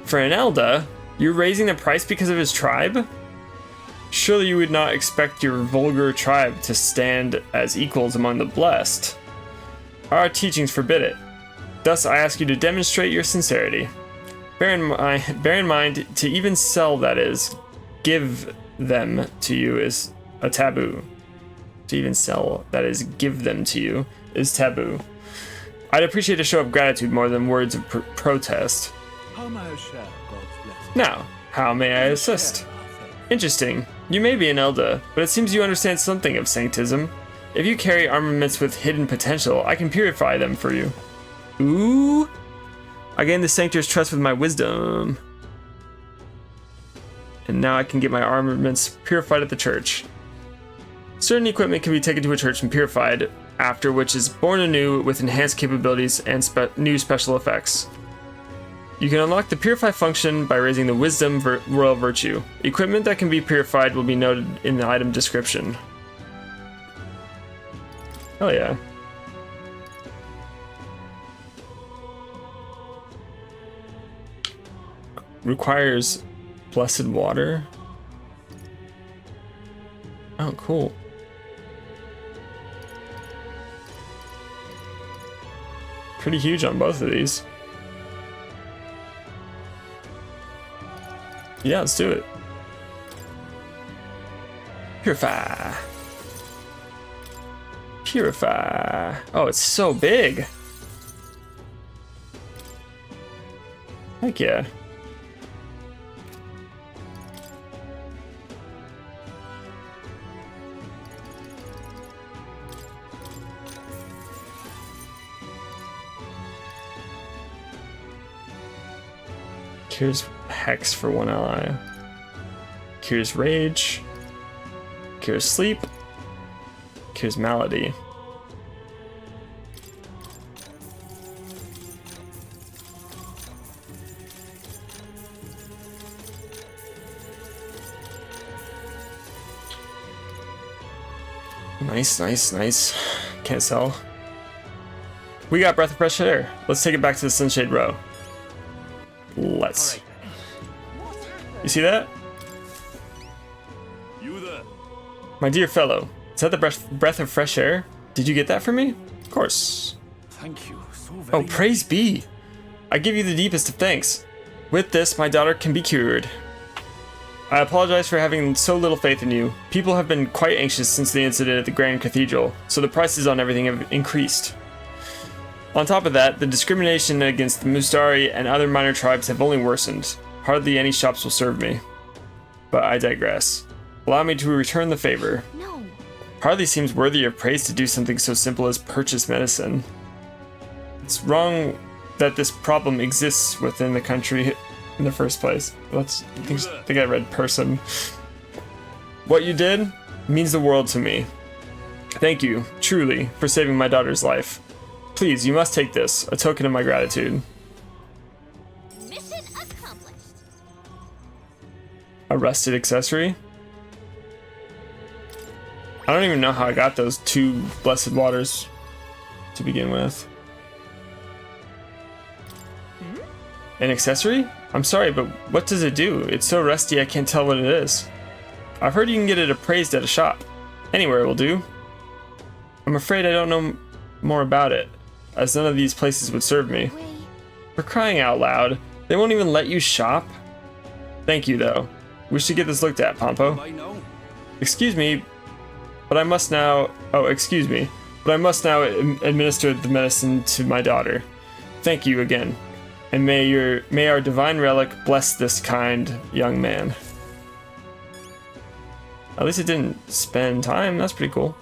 For an Elda, you're raising the price because of his tribe? Surely you would not expect your vulgar tribe to stand as equals among the blessed. Our teachings forbid it. Thus, I ask you to demonstrate your sincerity. Bear in mind, to even sell, that is, give them to you is a taboo. To even sell, that is, give them to you, is taboo. I'd appreciate a show of gratitude more than words of protest. How may I share God's blessing? Now, how may I assist? Interesting. You may be an Elder, but it seems you understand something of sanctism. If you carry armaments with hidden potential, I can purify them for you. Ooh! I gained the Sanctor's trust with my wisdom. And now I can get my armaments purified at the church. Certain equipment can be taken to a church and purified, after which is born anew with enhanced capabilities and new special effects. You can unlock the purify function by raising the wisdom royal virtue. Equipment that can be purified will be noted in the item description. Oh yeah. Requires blessed water. Oh, cool. Pretty huge on both of these. Yeah, let's do it. Purify. Purify. Oh, it's so big. Heck yeah. Cures Hex for one ally. Cures Rage. Cures Sleep. Cures Malady. Nice, nice, nice. Can't sell. We got breath of fresh air. Let's take it back to the Sunshade Row. Let's. You see that? You there? My dear fellow, is that the breath of fresh air? Did you get that for me? Of course. Thank you so very Oh, much. praise be! I give you the deepest of thanks. With this, my daughter can be cured. I apologize for having so little faith in you. People have been quite anxious since the incident at the Grand Cathedral, so the prices on everything have increased. On top of that, the discrimination against the Mustari and other minor tribes have only worsened. Hardly any shops will serve me. But I digress. Allow me to return the favor. No. Hardly seems worthy of praise to do something so simple as purchase medicine. It's wrong that this problem exists within the country in the first place. I think I read person. What you did means the world to me. Thank you, truly, for saving my daughter's life. Please, you must take this, a token of my gratitude. Mission accomplished. A rusted accessory? I don't even know how I got those 2 blessed waters to begin with. An accessory? I'm sorry, but what does it do? It's so rusty I can't tell what it is. I've heard you can get it appraised at a shop. Anywhere will do. I'm afraid I don't know more about it, as none of these places would serve me. For crying out loud, they won't even let you shop? Thank you, though. We should get this looked at, Pompo. Excuse me, but I must now... Oh, excuse me, but I must now administer the medicine to my daughter. Thank you again. And may our divine relic bless this kind young man. At least it didn't spend time. That's pretty cool.